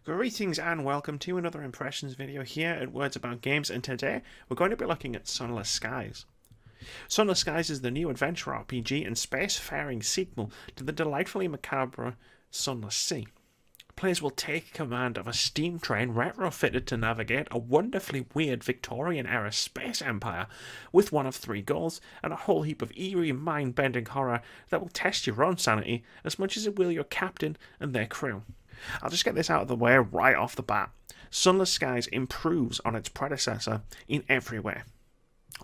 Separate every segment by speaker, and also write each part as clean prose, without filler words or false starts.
Speaker 1: Greetings and welcome to another impressions video here at Words About Games, and today we're going to be looking at Sunless Skies. Sunless Skies is the new adventure RPG and spacefaring sequel to the delightfully macabre Sunless Sea. Players will take command of a steam train retrofitted to navigate a wonderfully weird Victorian-era space empire with one of three goals and a whole heap of eerie, mind-bending horror that will test your own sanity as much as it will your captain and their crew. I'll just get this out of the way right off the bat. Sunless Skies improves on its predecessor in every way.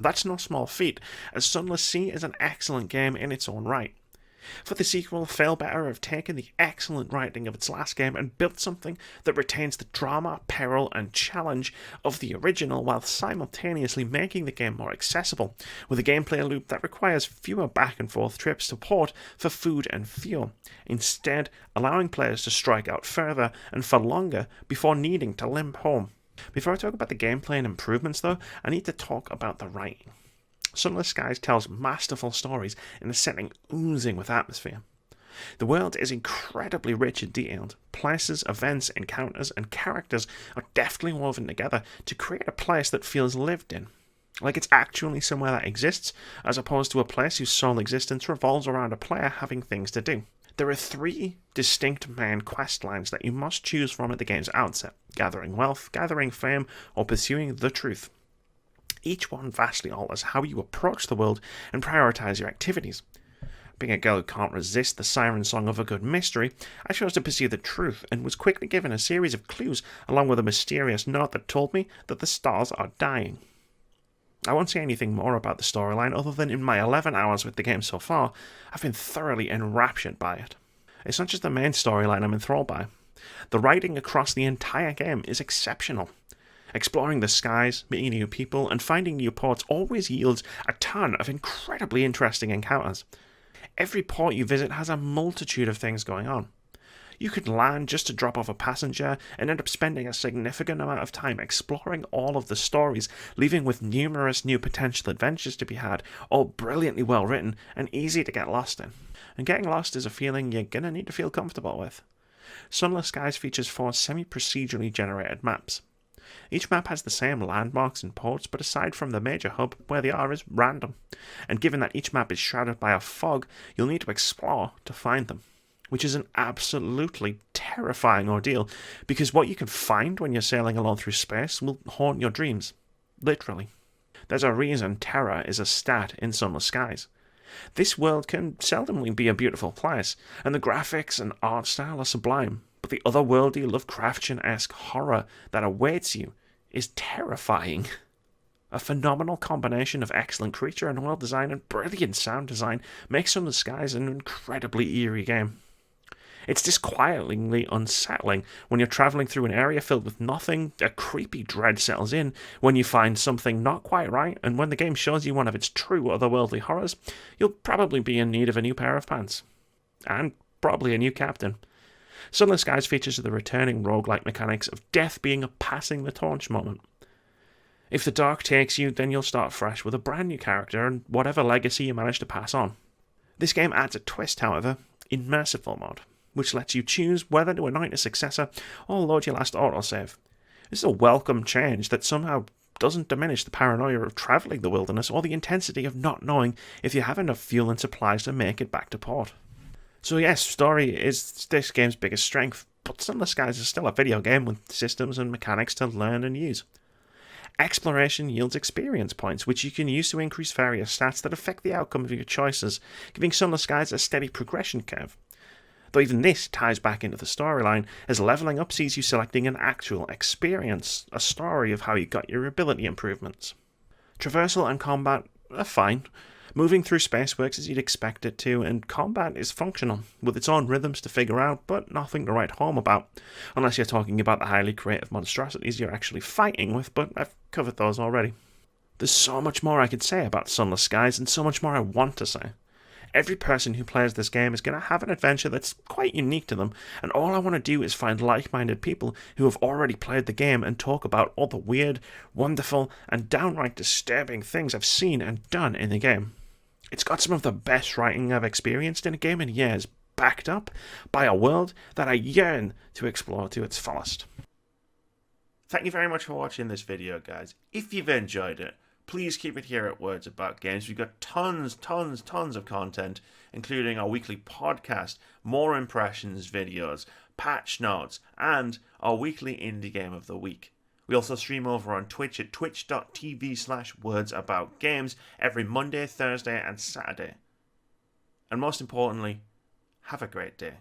Speaker 1: That's no small feat, as Sunless Sea is an excellent game in its own right. For the sequel, Failbetter have taken the excellent writing of its last game and built something that retains the drama, peril, and challenge of the original while simultaneously making the game more accessible, with a gameplay loop that requires fewer back and forth trips to port for food and fuel, instead allowing players to strike out further and for longer before needing to limp home. Before I talk about the gameplay and improvements though, I need to talk about the writing. Sunless Skies tells masterful stories in a setting oozing with atmosphere. The world is incredibly rich and detailed. Places, events, encounters, and characters are deftly woven together to create a place that feels lived in, like it's actually somewhere that exists, as opposed to a place whose sole existence revolves around a player having things to do. There are three distinct main quest lines that you must choose from at the game's outset: gathering wealth, gathering fame, or pursuing the truth. Each one vastly alters how you approach the world and prioritize your activities. Being a girl who can't resist the siren song of a good mystery, I chose to pursue the truth and was quickly given a series of clues along with a mysterious note that told me that the stars are dying. I won't say anything more about the storyline other than in my 11 hours with the game so far, I've been thoroughly enraptured by it. It's not just the main storyline I'm enthralled by. The writing across the entire game is exceptional. Exploring the skies, meeting new people, and finding new ports always yields a ton of incredibly interesting encounters. Every port you visit has a multitude of things going on. You could land just to drop off a passenger and end up spending a significant amount of time exploring all of the stories, leaving with numerous new potential adventures to be had, all brilliantly well written and easy to get lost in. And getting lost is a feeling you're gonna need to feel comfortable with. Sunless Skies features 4 semi-procedurally generated maps. Each map has the same landmarks and ports, but aside from the major hub, where they are is random. And given that each map is shrouded by a fog, you'll need to explore to find them, which is an absolutely terrifying ordeal, because what you can find when you're sailing along through space will haunt your dreams. Literally. There's a reason terror is a stat in Sunless Skies. This world can seldomly be a beautiful place, and the graphics and art style are sublime, but the otherworldly Lovecraftian-esque horror that awaits you is terrifying. A phenomenal combination of excellent creature and world design and brilliant sound design makes Sunless Skies an incredibly eerie game. It's disquietingly unsettling when you're travelling through an area filled with nothing. A creepy dread settles in when you find something not quite right, and when the game shows you one of its true otherworldly horrors, you'll probably be in need of a new pair of pants. And probably a new captain. Sunless Skies features the returning roguelike mechanics of death being a passing the torch moment. If the dark takes you, then you'll start fresh with a brand new character and whatever legacy you manage to pass on. This game adds a twist, however, in Merciful mode, which lets you choose whether to anoint a successor or load your last autosave. This is a welcome change that somehow doesn't diminish the paranoia of travelling the wilderness or the intensity of not knowing if you have enough fuel and supplies to make it back to port. So yes, story is this game's biggest strength, but Sunless Skies is still a video game with systems and mechanics to learn and use. Exploration yields experience points, which you can use to increase various stats that affect the outcome of your choices, giving Sunless Skies a steady progression curve. Though even this ties back into the storyline, as leveling up sees you selecting an actual experience, a story of how you got your ability improvements. Traversal and combat are fine. Moving through space works as you'd expect it to, and combat is functional, with its own rhythms to figure out, but nothing to write home about, unless you're talking about the highly creative monstrosities you're actually fighting with, but I've covered those already. There's so much more I could say about Sunless Skies, and so much more I want to say. Every person who plays this game is going to have an adventure that's quite unique to them, and all I want to do is find like-minded people who have already played the game and talk about all the weird, wonderful, and downright disturbing things I've seen and done in the game. It's got some of the best writing I've experienced in a game in years, backed up by a world that I yearn to explore to its fullest. Thank you very much for watching this video, guys. If you've enjoyed it, please keep it here at Words About Games. We've got tons of content, including our weekly podcast, more impressions videos, patch notes, and our weekly indie game of the week. We also stream over on Twitch at twitch.tv/wordsaboutgames every Monday, Thursday, and Saturday. And most importantly, have a great day.